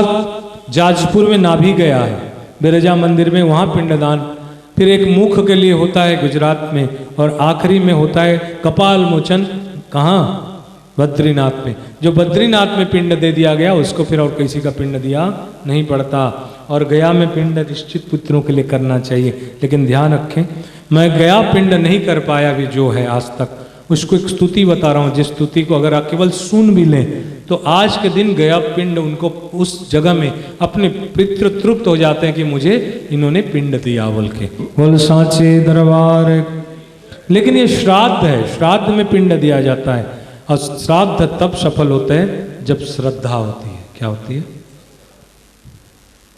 जाजपुर में नाभि गया है, बिरजा मंदिर में, वहाँ पिंडदान। फिर एक मुख के लिए होता है गुजरात में, और आखिरी में होता है कपाल मोचन, कहाँ? बद्रीनाथ में। जो बद्रीनाथ में पिंड दे दिया गया उसको फिर और किसी का पिंड दिया नहीं पड़ता। और गया में पिंड निश्चित पुत्रों के लिए करना चाहिए। लेकिन ध्यान रखें, मैं गया पिंड नहीं कर पाया भी जो है आज तक, उसको एक स्तुति बता रहा हूँ, जिस स्तुति को अगर आप केवल सुन भी लें तो आज के दिन गया पिंड उनको उस जगह में अपने पितृ तृप्त हो जाते हैं कि मुझे इन्होंने पिंड दिया बोल के, बोल सांचे दरबार। लेकिन ये श्राद्ध है, श्राद्ध में पिंड दिया जाता है, और श्राद्ध तब सफल होते हैं जब श्रद्धा होती है। क्या होती है?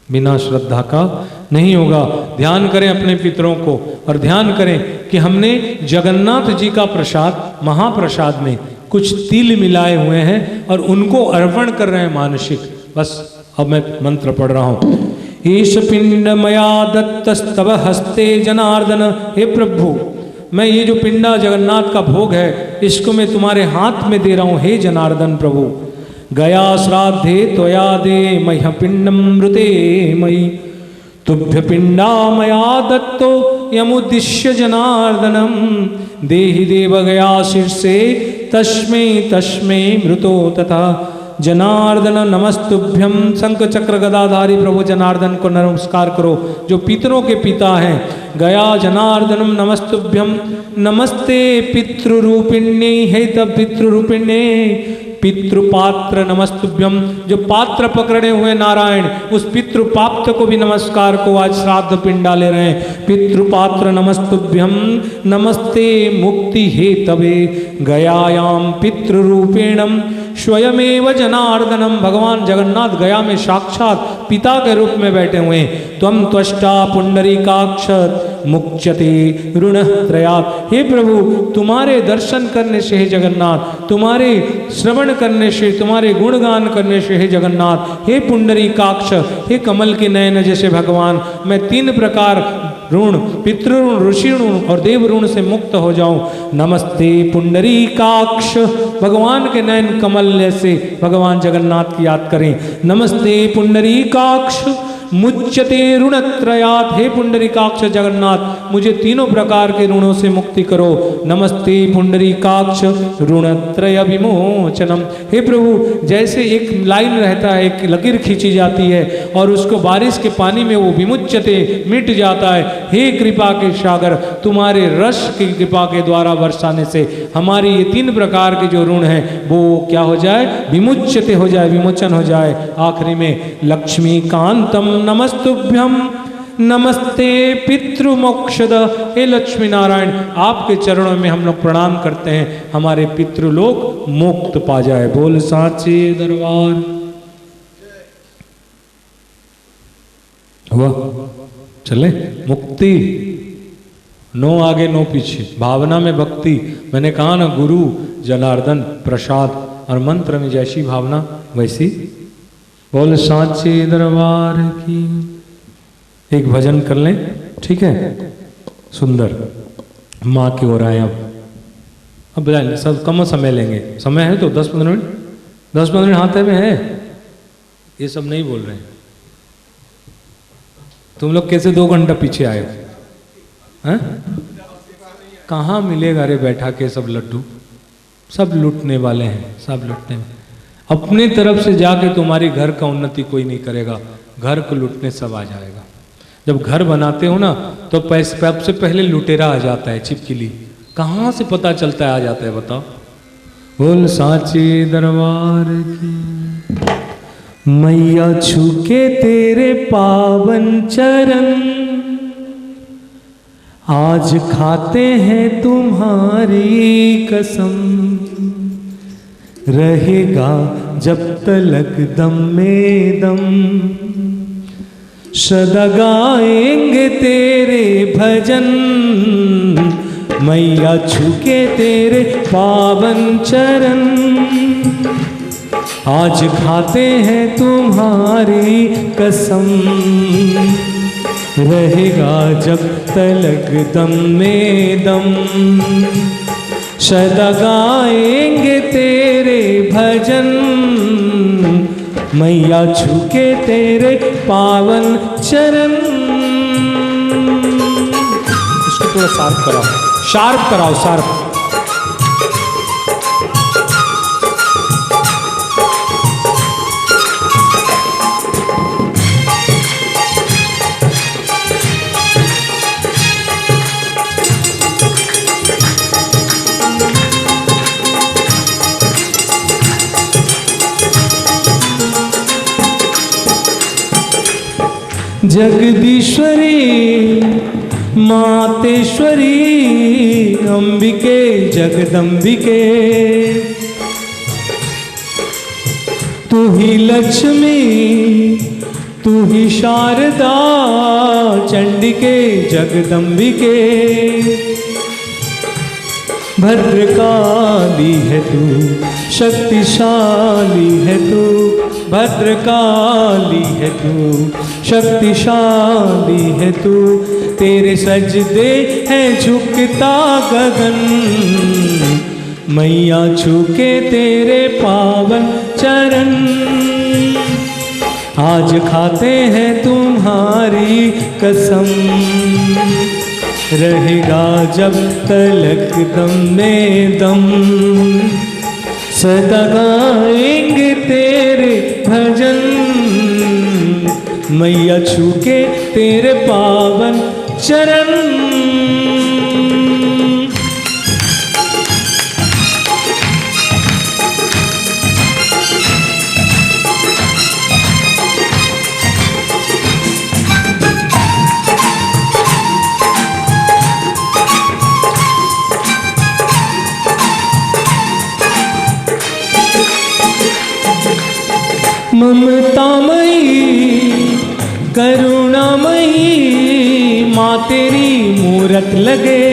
बिना श्रद्धा का नहीं होगा। ध्यान करें अपने पितरों को, और ध्यान करें कि हमने जगन्नाथ जी का प्रसाद, महाप्रसाद में कुछ तिल मिलाए हुए हैं और उनको अर्पण कर रहे हैं मानसिक। बस अब मैं मंत्र पढ़ रहा हूं। ईश पिंड मया दत्तस्तव हस्ते जनार्दन। हे प्रभु, मैं ये जो पिंडा जगन्नाथ का भोग है इसको मैं तुम्हारे हाथ में दे रहा हूं, हे जनार्दन प्रभु। गया श्राद्धे त्वया दे मह्य पिंडम मृते मयि, तुभ्य पिंडा मया दत्तो यमुद्दिश्य जनार्दनम। देहि देव गया शीर्षे तस्मै तस्मै मृतो तथा। जनार्दन नमस्तुभ्यम। शंख चक्र गदाधारी प्रभु जनार्दन को नमस्कार करो, जो पितरों के पिता हैं। गया जनार्दनम नमस्तुभ्यम। नमस्ते पितृरूपिण्ये, हे तब पितृरूपिण्ये। पितृपात्र नमस्तुभ्यम, जो पात्र पकड़े हुए नारायण, उस पितृपात्र को भी नमस्कार को आज श्राद्ध पिंडा ले रहे हैं। पितृपात्र नमस्तुभ्यम। नमस्ते मुक्ति हे तवे गयायाम पितृरूपेणम स्वयमेव जनार्दनम। भगवान जगन्नाथ गया में साक्षात पिता के रूप में बैठे हुए हैं। त्वं त्वष्टा पुंडरीकाक्ष मुच्यते ऋण त्रयात्। हे प्रभु, तुम्हारे दर्शन करने से हे जगन्नाथ, तुम्हारे श्रवण करने से, तुम्हारे गुणगान करने से हे जगन्नाथ, हे पुंडरीकाक्ष, हे कमल के नयन जैसे भगवान, मैं 3 प्रकार ऋण, पितृ ऋण, ऋषि ऋण और देव ऋण से मुक्त हो जाऊं। नमस्ते पुंडरीकाक्ष। भगवान के नयन कमल जैसे भगवान जगन्नाथ की याद करें। नमस्ते पुंडरीकाक्ष मुच्यते ऋणत्रयात्। हे पुंडरीकाक्ष जगन्नाथ, मुझे 3 प्रकार के ऋणों से मुक्ति करो। नमस्ते पुंडरीकाक्ष ऋणत्रय विमोचनम। हे प्रभु, जैसे एक लाइन रहता है, एक लकीर खींची जाती है और उसको बारिश के पानी में वो विमुच्यते मिट जाता है। हे कृपा के सागर, तुम्हारे रस की कृपा के द्वारा बरसाने से हमारी ये 3 प्रकार के जो ऋण हैं वो क्या हो जाए? विमुच्यते हो जाए, विमोचन हो जाए। आखिरी में लक्ष्मी कांतम नमस्तुभ्यम। नमस्ते पितृमोक्षद। हे लक्ष्मी नारायण, आपके चरणों में हम लोग प्रणाम करते हैं, हमारे पितृलोक मुक्त पा जाए। बोल सांचे दरबार। हुआ? चले मुक्ति, नो आगे नो पीछे, भावना में भक्ति। मैंने कहा ना, गुरु जनार्दन प्रसाद, और मंत्र में जैसी भावना वैसी। बोल सांचे दरबार की। एक भजन कर लें, ठीक है? सुंदर माँ की ओर आए। अब बजाएं, सब कम समय लेंगे। समय है तो 10-15 मिनट, 10-15 मिनट हाथ में है। ये सब नहीं बोल रहे हैं। तुम लोग कैसे 2 घंटा पीछे आए हैं? कहाँ मिलेगा रे बैठा के सब लड्डू? सब लूटने वाले हैं, सब लूटने में। अपनी तरफ से जाके तुम्हारी घर का उन्नति कोई नहीं करेगा, घर को लूटने सब आ जाएगा। जब घर बनाते हो ना तो सबसे पहले लुटेरा आ जाता है, छिपकली। कहाँ से पता चलता है आ जाता है, बताओ? बोल सांचे दरबार की। मैया छूके तेरे पावन चरण, आज खाते हैं तुम्हारी कसम। रहेगा जब तलक दम में दम, सदा गाएंगे तेरे भजन। मैया छूके तेरे पावन चरण, आज खाते हैं तुम्हारी कसम। रहेगा जब तलक दम में दम, सदा गाएंगे तेरे भजन। मैया छूके तेरे पावन चरण। इसको थोड़ा शार्प कराओ, शार्प कराओ, शार्प। जगदीश्वरी मातेश्वरी अंबिके जगदंबिके, तू ही लक्ष्मी तू ही शारदा चंडिके जगदंबिके। भद्रकाली है तू शक्तिशाली है तू, भद्रकाली है तू शक्तिशाली है तू। तेरे सजदे हैं झुकता गगन, मैया छूके तेरे पावन चरण। आज खाते हैं तुम्हारी कसम, रहेगा जब तलक दम में दम। सदा गाएंगे तेरे भजन, मैया छूके तेरे पावन चरण। ममतामयी करुणामयी माँ तेरी मूरत लगे,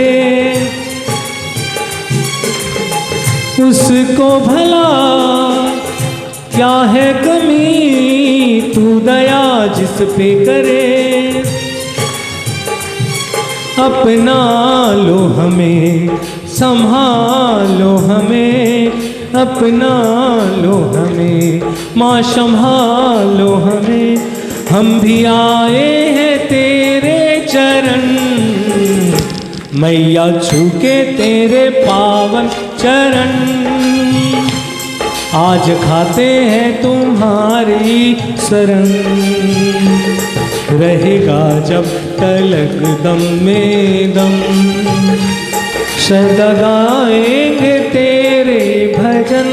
उसको भला क्या है कमी, तू दया जिस पे करे। अपना लो हमें संभालो हमें, अपना लो हमें माँ संभालो हमें। हम भी आए हैं तेरे चरण, मैया छूके तेरे पावन चरण। आज खाते हैं तुम्हारी शरण, रहेगा जब तलक दम में दम। सदा गाएंगे तेरे भजन,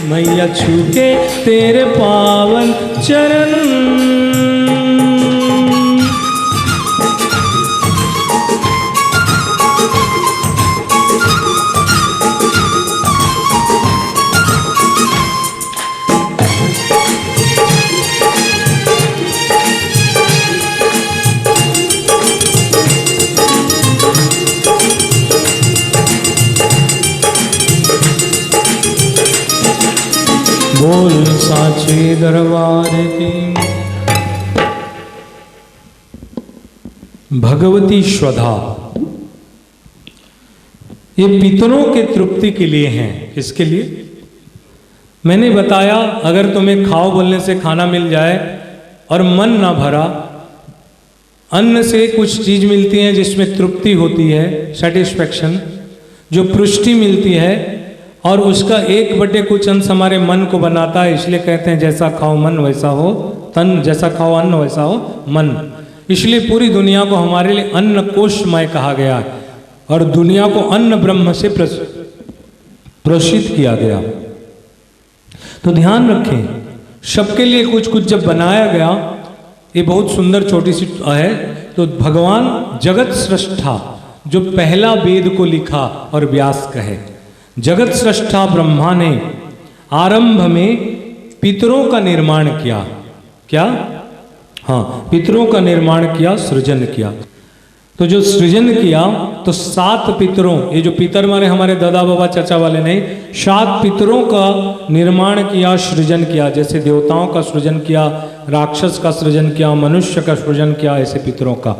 मैया छूके तेरे पावन चरण। बोल साचे दरबार की। भगवती श्रद्धा ये पितरों के तृप्ति के लिए हैं। किसके लिए? मैंने बताया अगर तुम्हें खाओ बोलने से खाना मिल जाए और मन ना भरा, अन्न से कुछ चीज मिलती है जिसमें तृप्ति होती है, सेटिस्फैक्शन, जो पुष्टि मिलती है, और उसका 1/2 कुछ अंश हमारे मन को बनाता है। इसलिए कहते हैं जैसा खाओ मन वैसा हो तन, जैसा खाओ अन्न वैसा हो मन। इसलिए पूरी दुनिया को हमारे लिए अन्न कोशमय कहा गया है और दुनिया को अन्न ब्रह्म से प्रोषित किया गया। तो ध्यान रखें, सबके लिए कुछ कुछ जब बनाया गया, ये बहुत सुंदर छोटी सी है। तो भगवान जगत सृष्टा जो पहला वेद को लिखा और व्यास कहे, जगत सृष्टा ब्रह्मा ने आरंभ में पितरों का निर्माण किया। क्या? हाँ, पितरों का निर्माण किया, सृजन किया। तो जो सृजन किया तो 7 पितरों, ये जो पितर माने हमारे दादा बाबा चाचा वाले नहीं, 7 पितरों का निर्माण किया, सृजन किया। जैसे देवताओं का सृजन किया, राक्षस का सृजन किया, मनुष्य का सृजन किया, ऐसे पितरों का।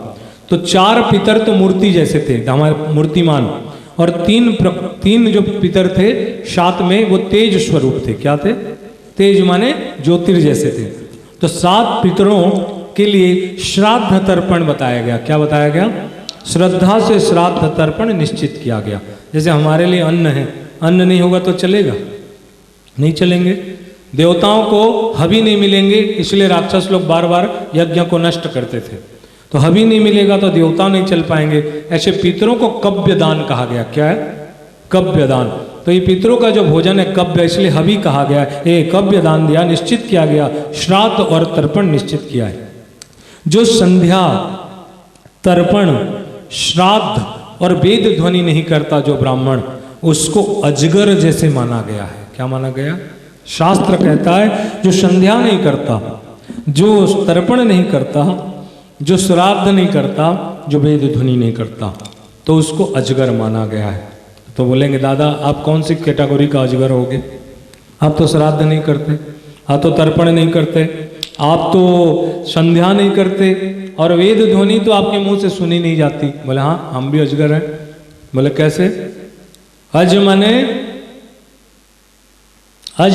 तो 4 पितर तो मूर्ति जैसे थे, हमारे मूर्तिमान, और 3 जो पितर थे 7 में वो तेज स्वरूप थे। क्या थे? तेज माने ज्योतिर जैसे थे। तो 7 पितरों के लिए श्राद्ध तर्पण बताया गया। क्या बताया गया? श्रद्धा से श्राद्ध तर्पण निश्चित किया गया। जैसे हमारे लिए अन्न है, अन्न नहीं होगा तो चलेगा? नहीं चलेंगे। देवताओं को हवि नहीं मिलेंगे, इसलिए राक्षस लोग बार बार यज्ञ को नष्ट करते थे। तो हवि नहीं मिलेगा तो देवता नहीं चल पाएंगे। ऐसे पितरों को कव्य दान कहा गया। क्या है? कव्य दान। तो ये पितरों का जो भोजन है कव्य, इसलिए हवि कहा गया। ये कव्य दान दिया, निश्चित किया गया, श्राद्ध और तर्पण निश्चित किया है। जो संध्या, तर्पण, श्राद्ध और वेद ध्वनि नहीं करता जो ब्राह्मण, उसको अजगर जैसे माना गया है। क्या माना गया? शास्त्र कहता है जो संध्या नहीं करता, जो तर्पण नहीं करता, जो श्राद्ध नहीं करता, जो वेद ध्वनि नहीं करता, तो उसको अजगर माना गया है। तो बोलेंगे दादा आप कौन सी कैटेगरी का अजगर होगे? आप तो श्राद्ध नहीं करते, आप तो तर्पण नहीं करते, आप तो संध्या नहीं करते, और वेद ध्वनि तो आपके मुंह से सुनी नहीं जाती। बोले हाँ हम भी अजगर हैं। बोले कैसे? अज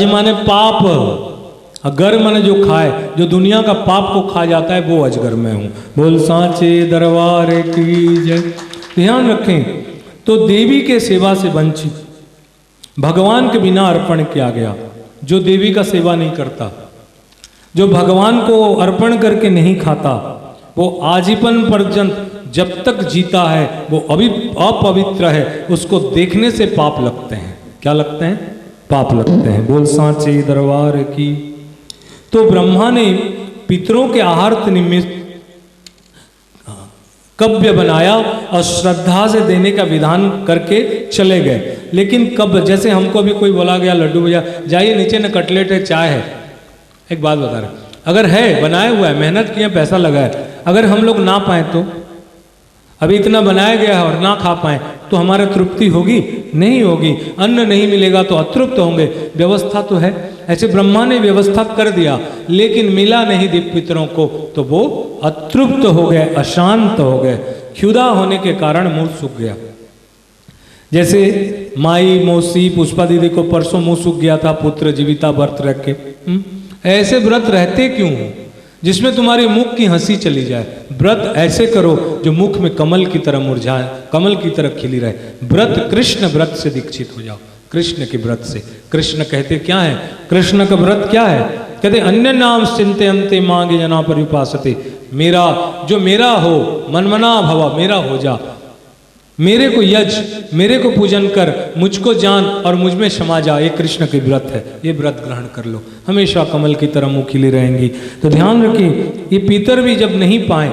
माने पाप, अगर माने जो खाए, जो दुनिया का पाप को खा जाता है वो अजगर मैं हूं। बोल सांचे दरबार की जय। ध्यान रखें, तो देवी के सेवा से वंचित, भगवान के बिना अर्पण किया गया। जो देवी का सेवा नहीं करता, जो भगवान को अर्पण करके नहीं खाता, वो आजीवन पर्यंत जब तक जीता है वो अभी अपवित्र है। उसको देखने से पाप लगते हैं। क्या लगते हैं? पाप लगते हैं। बोल सांचे दरबार की। तो ब्रह्मा ने पितरों के आहार्थ निमित्त कव्य बनाया और श्रद्धा से देने का विधान करके चले गए। लेकिन कब, जैसे हमको भी कोई बोला गया लड्डू भैया जाइए नीचे न कटलेट है, चाय है। एक बात बता रहे, अगर है बनाया हुआ है, मेहनत किया, पैसा लगा है, अगर हम लोग ना पाए तो, अभी इतना बनाया गया है और ना खा पाए तो हमारा तृप्ति होगी? नहीं होगी। अन्न नहीं मिलेगा तो अतृप्त होंगे। व्यवस्था तो है। ऐसे ब्रह्मा ने व्यवस्था कर दिया, लेकिन मिला नहीं दिव्य पितरों को, तो वो अतृप्त हो गए, अशांत हो गए। क्षुधा होने के कारण मुंह सूख गया। जैसे माई मौसी पुष्पा दीदी को परसों मुंह सूख गया था पुत्र जीविता व्रत रख के। ऐसे व्रत रहते क्यों हो जिसमें तुम्हारे मुख की हंसी चली जाए? व्रत ऐसे करो जो मुख में कमल की तरह मुरझाए, कमल की तरह खिली रहे। व्रत कृष्ण व्रत से दीक्षित हो जाओ, कृष्ण के व्रत से। कृष्ण कहते क्या है? कृष्ण का व्रत क्या है? कहते अन्य नाम चिंते अंते मांगे जना पर उपासते। मेरा जो मेरा हो, मनमना भवा, मेरा हो जा, मेरे को यज, मेरे को पूजन कर, मुझको जान और मुझ में क्षमा जा। ये कृष्ण के व्रत है, ये व्रत ग्रहण कर लो, हमेशा कमल की तरह मुँह खिली रहेंगी। तो ध्यान रखिए, ये पितर भी जब नहीं पाए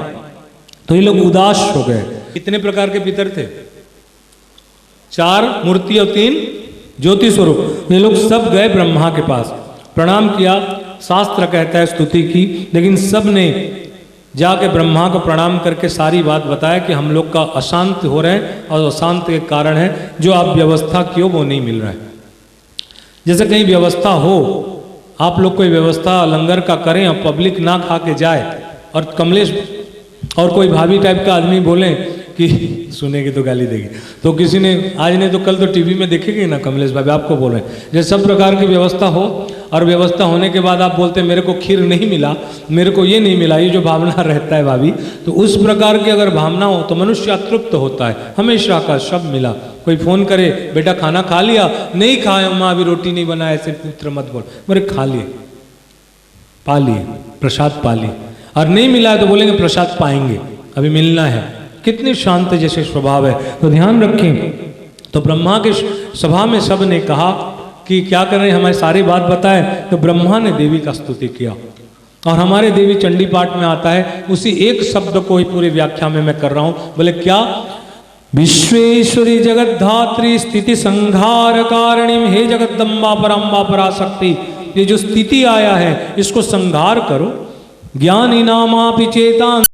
तो ये लोग उदास हो गए। कितने प्रकार के पितर थे? 4 मूर्ति और 3 ज्योति स्वरूप। ये लोग सब गए ब्रह्मा के पास, प्रणाम किया, शास्त्र कहता है स्तुति की, लेकिन सब ने जाके ब्रह्मा को प्रणाम करके सारी बात बताया कि हम लोग का अशांत हो रहे हैं और अशांत के कारण है जो आप व्यवस्था किए वो नहीं मिल रहा है। जैसे कहीं व्यवस्था हो, आप लोग कोई व्यवस्था लंगर का करें और पब्लिक ना खा के जाए, और कमलेश और कोई भाभी टाइप का आदमी बोले कि सुनेगी तो गाली देगी, तो किसी ने आज नहीं तो कल तो टीवी में देखेगी ना कमलेश भाभी आपको बोल रहे हैं। जैसे सब प्रकार की व्यवस्था हो और व्यवस्था होने के बाद आप बोलते मेरे को खीर नहीं मिला, मेरे को ये नहीं मिला, ये जो भावना रहता है भाभी, तो उस प्रकार की अगर भावना हो तो मनुष्य अतृप्त होता है। हमेशा का सब मिला। कोई फोन करे बेटा खाना खा लिया? नहीं खाया अम्मा, अभी रोटी नहीं बना, ऐसे पुत्र मत बोल। मेरे खा लिए, पा लिए, प्रसाद पा लिए, और नहीं मिला है तो बोलेंगे प्रसाद पाएंगे, अभी मिलना है। कितने शांत जैसे स्वभाव है। तो ध्यान रखें, तो ब्रह्मा के सभा में सब ने कहा कि क्या कर रहे हैं, हमारी सारी बात बताए। तो ब्रह्मा ने देवी का स्तुति किया, और हमारे देवी चंडी पाठ में आता है, उसी एक शब्द को ही पूरी व्याख्या में मैं कर रहा हूं। बोले क्या? विश्वेश्वरी जगद्धात्री स्थिति संहार कारिणी, हे जगदम्बा पराम्बा पराशक्ति, ये जो स्थिति आया है इसको संहार करो। ज्ञानी नामापि चेता